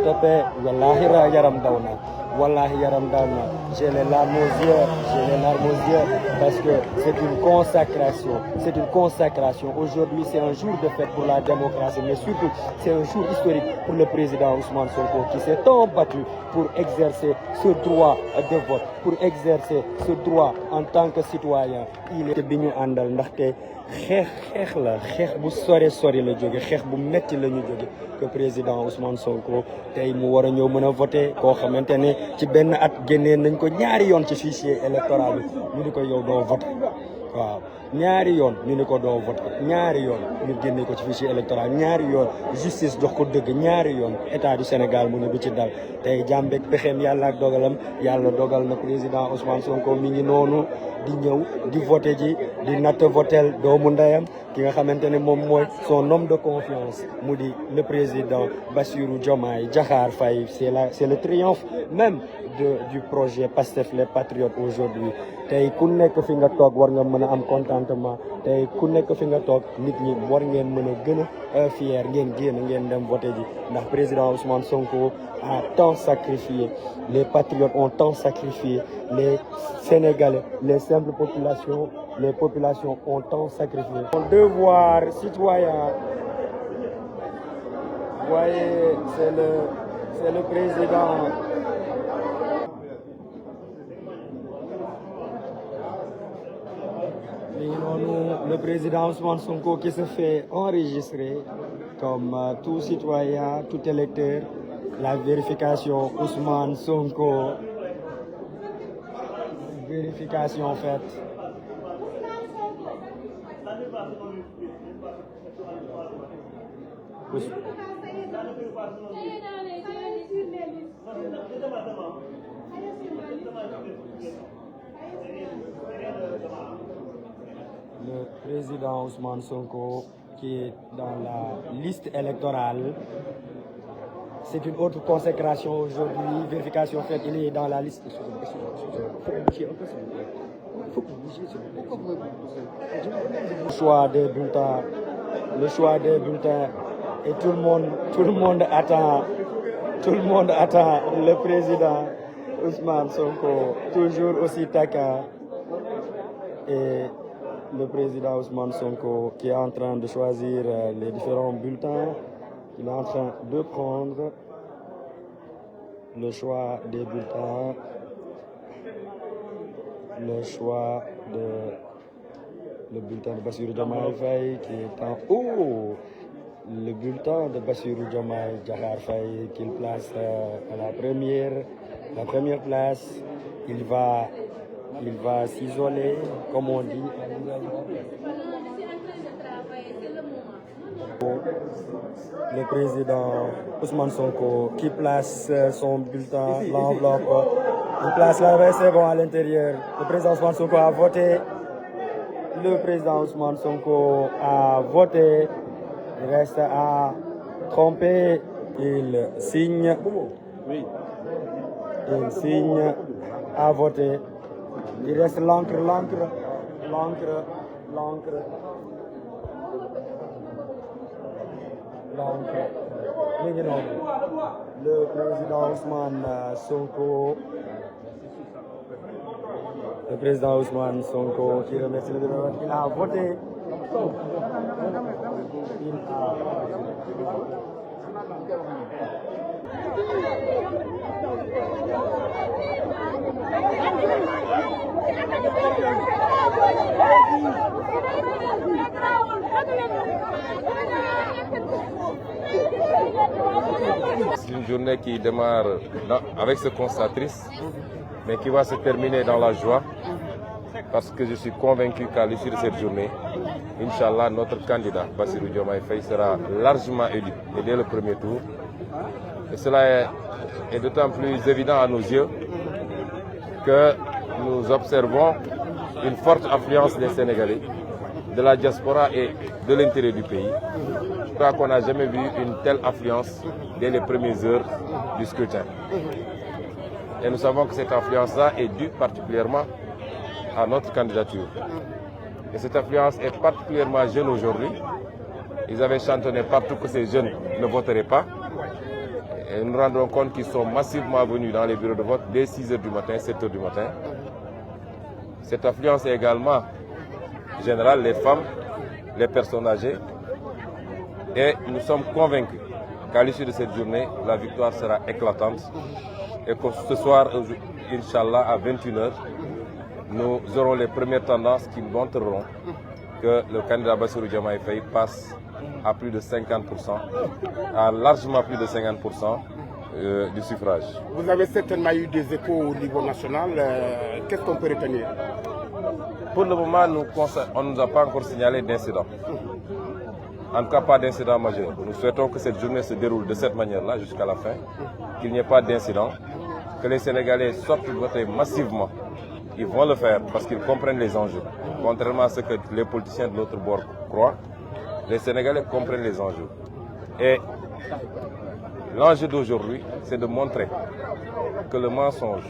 tapé wallahi yaram daw na wallahi yaram daw na j'ai les larmes aux yeux parce que c'est une consacration aujourd'hui c'est un jour de fête pour la démocratie mais surtout c'est un jour historique pour le président Ousmane Sonko qui s'est tant battu pour exercer ce droit de vote pour exercer ce droit en tant que citoyen il est bi ñu àndal ndaxte xeex la xeex bu sori la jóge xeex bu metti la ñu jóge que président Ousmane Sonko tey mu war a ñëw mën a voter koo xamante ne ci benn at génnee nañ ko ñaari yoon ci fichier électoral bi ñu di ko yow doo voter waaw ñaari yoon ñu ni ko doo voter ñaari yoon ñu génne ko ci fichier électoral ñaari yoon justice jox ko dëgg ñaari yoon état du Sénégal mu ne du ci dal tey jàmbeeg pexeem yàlla ak dogalam yàlla dogal na président Ousmane Sonko mi ngi noonu di ñëw di voter ji di natt votel doomu ndeyam ki nga xamante ne moom mooy son homme de confiance mu di le président Bassirou Diomaye Diakhar Faye c'est le triomphe même du projet Pastef les Patriotes aujourd'hui tey ku nekk fi nga toog war nga mën a am contentement tey ku nekk fi nga toog nit ñi war ngeen mën a gën a fier ngeen génn ngeen dem voter ji ndax président Ousmane Sonko a tant sacrifié les patriotes ont tant sacrifié les Sénégalais les simples populations les populations ont tant sacrifié. Mon devoir citoyen, vous voyez, c'est le président. Le président Ousmane Sonko qui se fait enregistrer comme tout citoyen, tout électeur. La vérification Ousmane Sonko, vérification faite. Le président Ousmane Sonko qui est dans la liste électorale. C'est une autre consécration aujourd'hui, vérification faite, il est dans la liste. Le choix des bulletins, et tout le monde attend le président Ousmane Sonko, toujours aussi taquin. Et le président Ousmane Sonko qui est en train de choisir les différents bulletins. Il est en train de prendre le choix des bulletins, le bulletin de Bassirou Diomaye Faye qui est en haut, le bulletin de Bassirou Diomaye Diakhar Faye qu'il place à la première place. Il va s'isoler, comme on dit. Le président Ousmane Sonko qui place son bulletin, l'enveloppe, il place la c'est bon à l'intérieur. Le président Ousmane Sonko a voté. Le président Ousmane Sonko a voté. Il reste à tromper. Il signe. Il signe à voter. Il reste l'encre. Le président Ousmane Sonko. Le président Ousmane Sonko qui remercie le gouvernement. Il a voté. C'est une journée qui démarre avec ce constat triste, mais qui va se terminer dans la joie, parce que je suis convaincu qu'à l'issue de cette journée, Inch'Allah, notre candidat, Bassirou Diomaye Faye, sera largement élu, et dès le premier tour. Et cela est d'autant plus évident à nos yeux que nous observons une forte affluence des Sénégalais, de la diaspora et de l'intérieur du pays. Je crois qu'on n'a jamais vu une telle affluence dès les premières heures du scrutin. Et nous savons que cette affluence-là est due particulièrement à notre candidature. Et cette affluence est particulièrement jeune aujourd'hui. Ils avaient chantonné partout que ces jeunes ne voteraient pas. Et nous nous rendons compte qu'ils sont massivement venus dans les bureaux de vote dès 6 h du matin, 7 h du matin. Cette affluence est également générale, les femmes, les personnes âgées. Et nous sommes convaincus qu'à l'issue de cette journée, la victoire sera éclatante. Et que ce soir, Inch'Allah, à 21 h, nous aurons les premières tendances qui montreront que le candidat Bassirou Diomaye Faye passe à plus de 50%, à largement plus de 50% du suffrage. Vous avez certainement eu des échos au niveau national. Qu'est-ce qu'on peut retenir? Pour le moment, on ne nous a pas encore signalé d'incident. En tout cas, pas d'incident majeur. Nous souhaitons que cette journée se déroule de cette manière-là jusqu'à la fin, qu'il n'y ait pas d'incident, que les Sénégalais sortent voter massivement. Ils vont le faire parce qu'ils comprennent les enjeux. Contrairement à ce que les politiciens de l'autre bord croient, les Sénégalais comprennent les enjeux. Et l'enjeu d'aujourd'hui, c'est de montrer que le mensonge,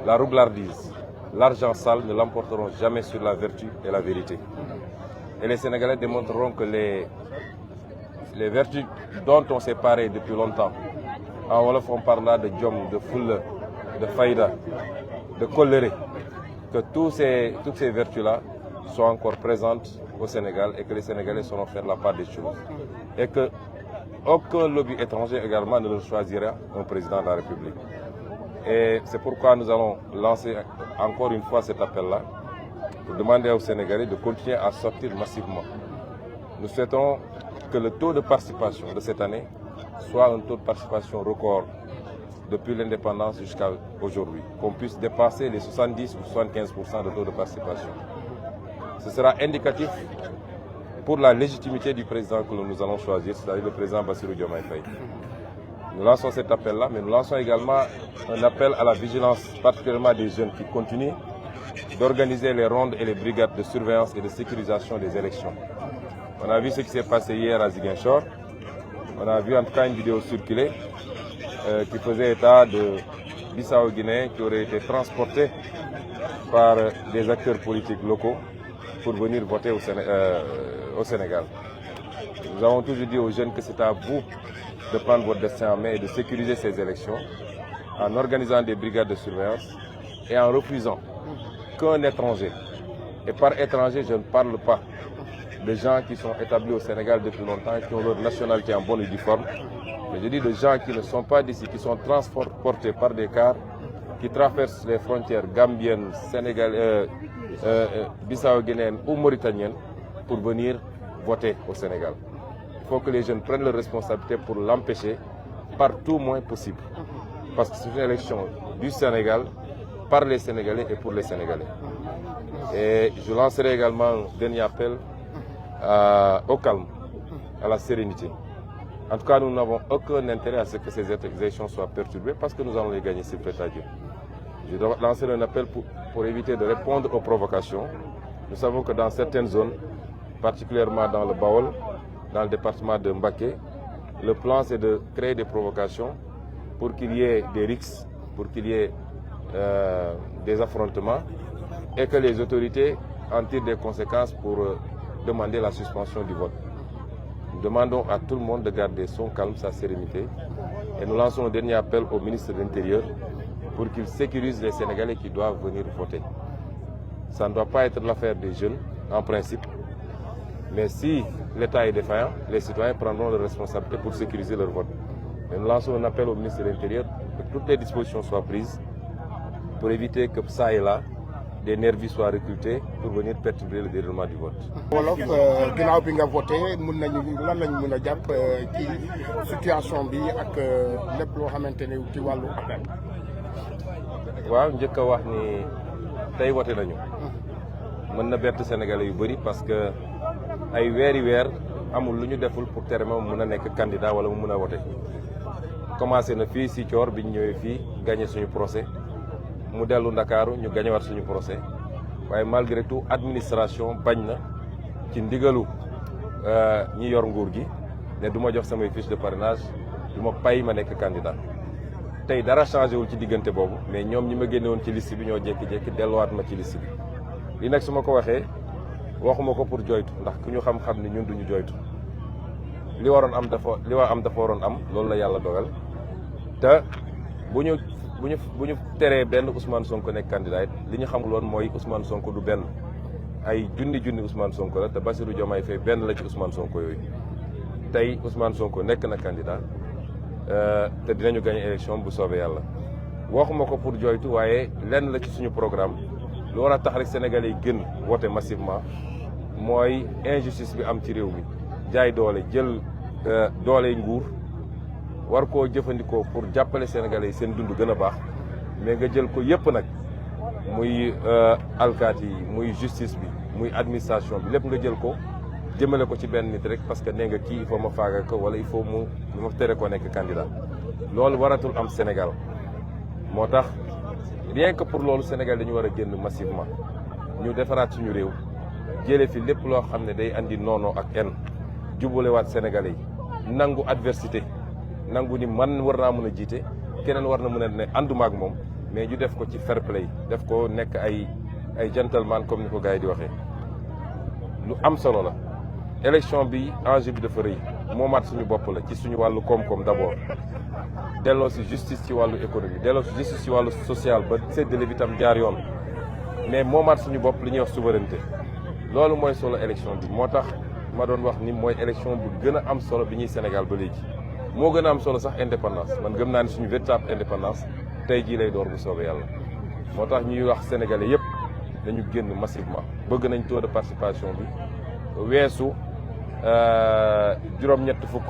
la roublardise, l'argent sale ne l'emporteront jamais sur la vertu et la vérité. Et les Sénégalais démontreront que les vertus dont on s'est paré depuis longtemps, en Wolof on parle là de djom, de foule, de faïda, de coléré, que toutes ces vertus-là sont encore présentes au Sénégal et que les Sénégalais sauront faire la part des choses. Et qu'aucun lobby étranger également ne leur choisira un président de la République. Et c'est pourquoi nous allons lancer encore une fois cet appel-là pour demander aux Sénégalais de continuer à sortir massivement. Nous souhaitons que le taux de participation de cette année soit un taux de participation record depuis l'indépendance jusqu'à aujourd'hui, qu'on puisse dépasser les 70 ou 75% de taux de participation. Ce sera indicatif pour la légitimité du président que nous allons choisir, c'est-à-dire le président Bassirou Diomaye Faye. Nous lançons cet appel-là, mais nous lançons également un appel à la vigilance, particulièrement des jeunes qui continuent d'organiser les rondes et les brigades de surveillance et de sécurisation des élections. On a vu ce qui s'est passé hier à Ziguinchor. On a vu en tout cas une vidéo circuler qui faisait état de Bissau-Guinéens qui auraient été transportés par des acteurs politiques locaux pour venir voter au Sénégal. Nous avons toujours dit aux jeunes que c'est à vous de prendre votre destin en main et de sécuriser ces élections en organisant des brigades de surveillance et en refusant qu'un étranger, et par étranger je ne parle pas de gens qui sont établis au Sénégal depuis longtemps et qui ont leur nationalité en bonne et due forme, mais je dis de gens qui ne sont pas d'ici, qui sont transportés par des cars, qui traversent les frontières gambiennes, bissau-guinéennes ou mauritaniennes pour venir voter au Sénégal. Il faut que les jeunes prennent leurs responsabilités pour l'empêcher par tout moyen possible. Parce que c'est une élection du Sénégal, par les Sénégalais et pour les Sénégalais. Et je lancerai également un dernier appel au calme, à la sérénité. En tout cas, nous n'avons aucun intérêt à ce que ces élections soient perturbées parce que nous allons les gagner, s'il plaît à Dieu. Je dois lancer un appel pour éviter de répondre aux provocations. Nous savons que dans certaines zones, particulièrement dans le Baol, dans le département de Mbaké, le plan c'est de créer des provocations pour qu'il y ait des rixes, pour qu'il y ait des affrontements et que les autorités en tirent des conséquences pour demander la suspension du vote. Nous demandons à tout le monde de garder son calme, sa sérénité et nous lançons un dernier appel au ministre de l'Intérieur pour qu'il sécurise les Sénégalais qui doivent venir voter. Ça ne doit pas être l'affaire des jeunes, en principe, mais si l'État est défaillant, les citoyens prendront leurs responsabilités pour sécuriser leur vote. Et nous lançons un appel au ministre de l'Intérieur pour que toutes les dispositions soient prises pour éviter que ça et là, des nervis soient recrutés pour venir perturber le déroulement du vote. Wolof ginnaaw bi nga voté mun nañu lan lañ mën a jàpp ci situation bi ak lépp loo xamante ne ci wàllu appel. waaw njëkk a wax ni tey voté nañu. mën na bett Sénégalais yu bëri parce que ay weeri weer amul lu ñu deful pour tere ma mun a nekk candidat wala mu mun a voté. commencé na fii si Thior bi ñu ñëwee fii gagné suñu procès. mu dellu Ndakaaru ñu gañewaat suñu procès waaye malgré tout administration bañ na ci ndigalu ñi yor nguur gi ne du ma jox samay fiche de parrainage du ma pay ma nekk candidat tey dara changé wul ci diggante boobu mais ñoom ñi ma génne woon ci liste bi ñoo jékki-jékki delluwaat ma ci liste bi li nag su ma ko waxee waxuma ko pour joytu ndax ku ñu xam-xam ni ñun duñu joytu li war am dafa waroon am loolu la yàlla dogal te bu ñu teree benn Ousmane Sonko nekk candidat it li ñu xamul woon mooy Ousmane Sonko du benn ay junni Ousmane Sonko la te Bassirou Diomaye Faye benn la ci Ousmane Sonko yooyu tey Ousmane Sonko nekk na candidat te dinañu gagné élection bu soobee yàlla waxuma ko pour jooytu waaye lenn la ci suñu programme lu war a tax rek Sénégalais yi gën voté massivement mooy injustice bi am ci réew mi jaay doole jël doole nguur war koo jëfandikoo pour jàppale Sénégalais yi seen dund gën a baax mais nga jël ko yëpp nag muy alkaati yi muy justice bi muy administration bi lépp nga jël ko jëmale ko ci benn nit rek parce que nee nga kii il faut ma faaga ko wala il faut ma tere ko nekk candidat loolu waratul am Sénégal moo tax rien que pour loolu Sénégal dañu war a génn massivement ñu defaraat suñu réew jëlee fi lépp loo xam ne day andi noonoo ak en jubalewaat Sénégalais yi nangu adversité nangu ni man war naa mën a jiite keneen war na mën a ne ànduma ak moom mais ñu def ko ci fair play def ko nekk ay gentleman comme ni ko gars yi di waxee lu am solo la. élection bi enjeu bi dafa rëy moomaat suñu bopp la ci suñu wàllu koom-koom d'abord delloo si justice ci wàllu économie delloo si justice ci wàllu social ba séddale bi tam jaar yoon mais moomaat suñu bopp li ñuy wax souveraineté loolu mooy solo élection bi moo tax ma doon wax ni mooy élection bu gën a am solo bi ñuy Sénégal ba léegi moo gën a am solo sax indépendance man gëm naa ni suñu véritable indépendance tey jii lay door bu soobee yàlla moo tax ñuy wax sénégalais yëpp dañu génn massivement bëgg nañ taux de participation bi weesu juróom-ñett fukk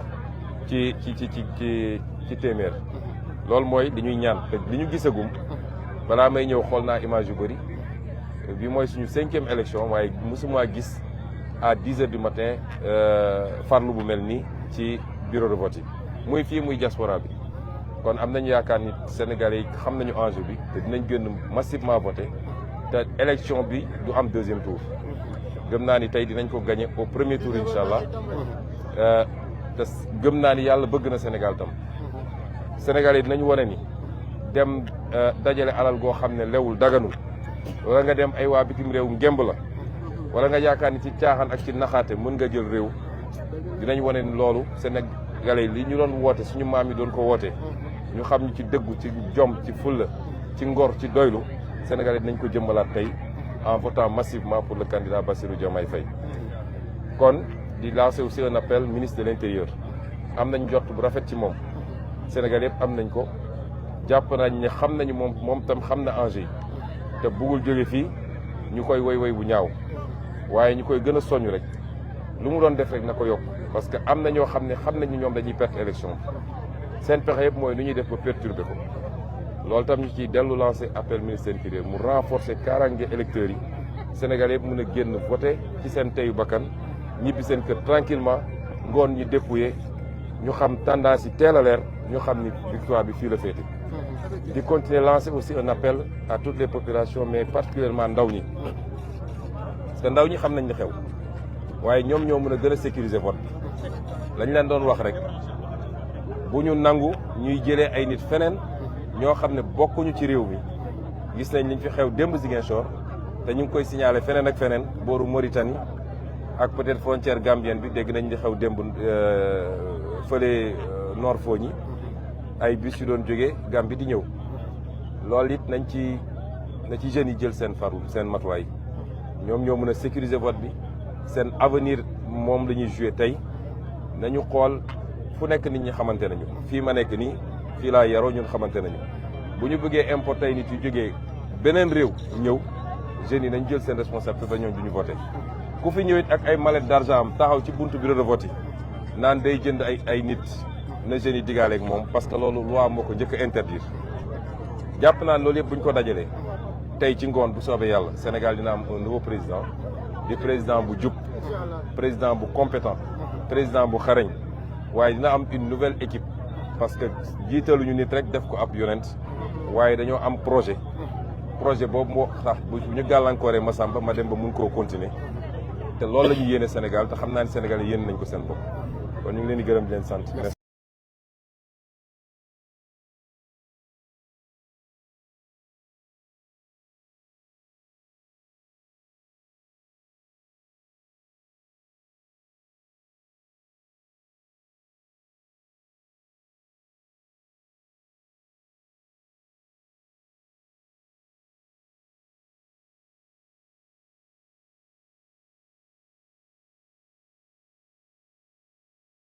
ci téeméer loolu mooy li ñuy ñaan te li ñu gisagum balaa may ñëw xool naa image yu bëri bi mooy suñu 5e élection waaye mosuma gis à 10 heures du matin farlu bu mel nii ci bureau de vote yi muy fii muy diaspora bi kon am nañu yaakaar ni Sénégalais yi xam nañu enjeu bi te dinañ gën massivement voté te élection bi du am 2e tour gëm naa ni tey dinañ ko gagné au premier tour incha allah te gëm naa ni yàlla bëgg na Sénégal tam Sénégal yi dinañ wane ni dem dajale alal goo xam ne lewul daganul wala nga dem ay waa bitim réew ngemb la wala nga yaakaar ni ci caaxaan ak ci naxaate mën nga jël réew dinañ wane ni loolu Sénégalais li ñu doon woote suñu maam yi doon ko woote ñu xam ñu ci dëggu ci jom ci fulla ci ngor ci doylu Sénégalais dinañ ko jëmmalaat tey en votant massivement pour le candidat Bassirou Diomaye Faye kon di lancer aussi un appel ministre de l'intérieur am nañ jot bu rafet ci moom Sénégal yëpp am nañ ko jàpp nañ ne xam nañu moom tam xam na enjeu yi te bëggul jóge fii ñu koy woy bu ñaaw waaye ñu koy gën a soññ rek lu mu doon def rek na ko yokk parce que am na ñoo xam ne xam nañu ñoom dañuy perte élection seen pexe yëpp mooy nu ñuy def ba perturber ko loolu tam ñu ciy dellu lancer appel ministre de l'intérieur mu renforcer kaaraange électeurs yi Sénégal yëpp mën a génn voter ci seen teyu bakkan ñibbi seen kër tranquillement ngoon ñi dépouiller ñu xam tendance yi teel a leer ñu xam ni victoire bi fii la féete di continuer lancer aussi un appel à toutes les populations mais particulièrement ndaw ñi parce que ndaw ñi xam nañ li xew waaye ñoom ñoo mën a gën a sécuriser vote bi lañ leen doon wax rek bu ñu nangu ñuy jëlee ay nit feneen ñoo xam ne bokkuñu ci réew mi gis nañ liñ fi xew démb Ziguinchor te ñu ngi koy signaler feneen ak feneen booru Mauritanie ak peut-être frontière gambienne bi dégg nañ li xew démb fële Nord Fogny ay bus yu doon jógee Gambie di ñëw loolu it na ci jeunes yi jël seen farlu seen matuwaay ñoom ñoo mën a sécuriser vote bi seen avenir moom la ñuy joué tey nañu xool fu nekk nit ñi xamante nañu fii ma nekk nii fii laa yaroo ñun xamante nañu bu ñu bëggee importer nit yu jógee beneen réew ñëw jeunes yi nañ jël seen responsabilité ba ñoom du ñu voté ku fi ñëwit ak ay mallette d'argent am taxaw ci buntu bureau de vote yi naan day jënd ay nit na jeunes yi digaaleeg moom parce que loolu loi moo ko njëkk a interdire jàpp naa loolu yëpp bu ñu ko dajalee tey ci ngoon bu soobee yàlla Sénégal dina am un nouveau président di président bu jub président bu compétent président bu xarañ waaye dina am une nouvelle équipe parce que jiitaluñu nit rek def ko ab yonent waaye dañoo am projet boobu moo tax bu ñu gàllankooree Massamba ma dem ba mun koo continuer te loolu la ñu yéene Sénégal te xam naa ne Sénégal yéene nañ ko seen bopp kon ñu ngi leen di gërëm di leen sant.